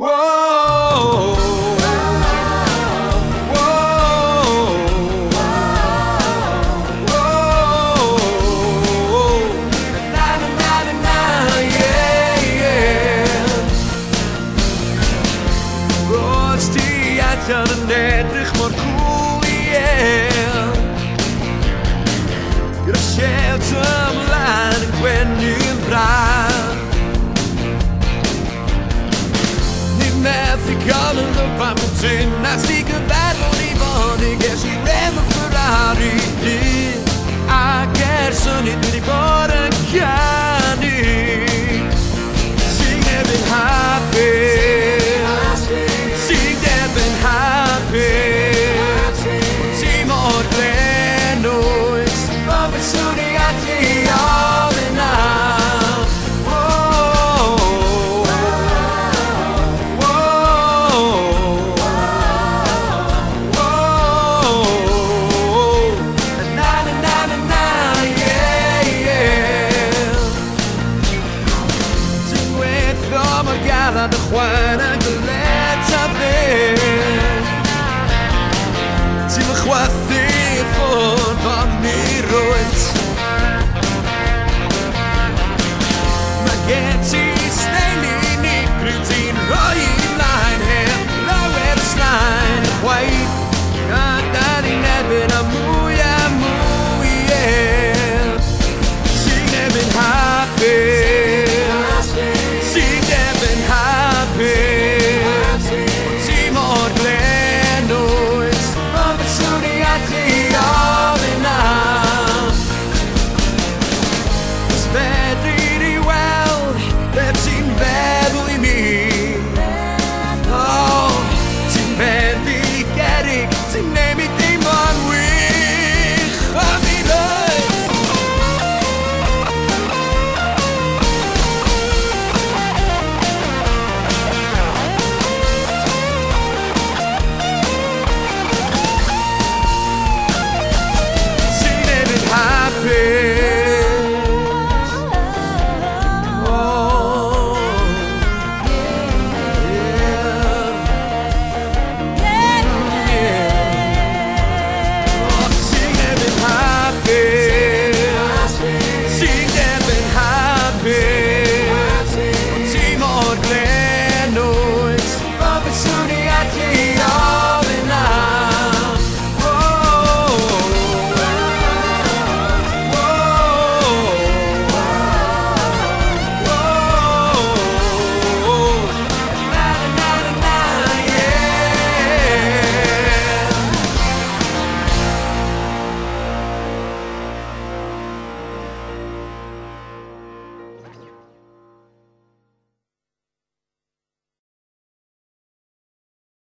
Whoa. Yn edrych mor cwyel gyda siewt ymlaen yn gwenu'n braf Ni'n methu cael yn lwp am y tynas Di gyferfod I fod I ges I rem y Ferrari Ac ers hynny dwi di bod yn canu Sy'n erbyn hapus Ti mor glenwys Ond fy sŵni ati all in all Na na na na na, yeah, yeah Ti'n weithio mor galad y chwaen yn gyled a beth Ti'n fy chwathu ffôn fan ni rwyt Mae gen ti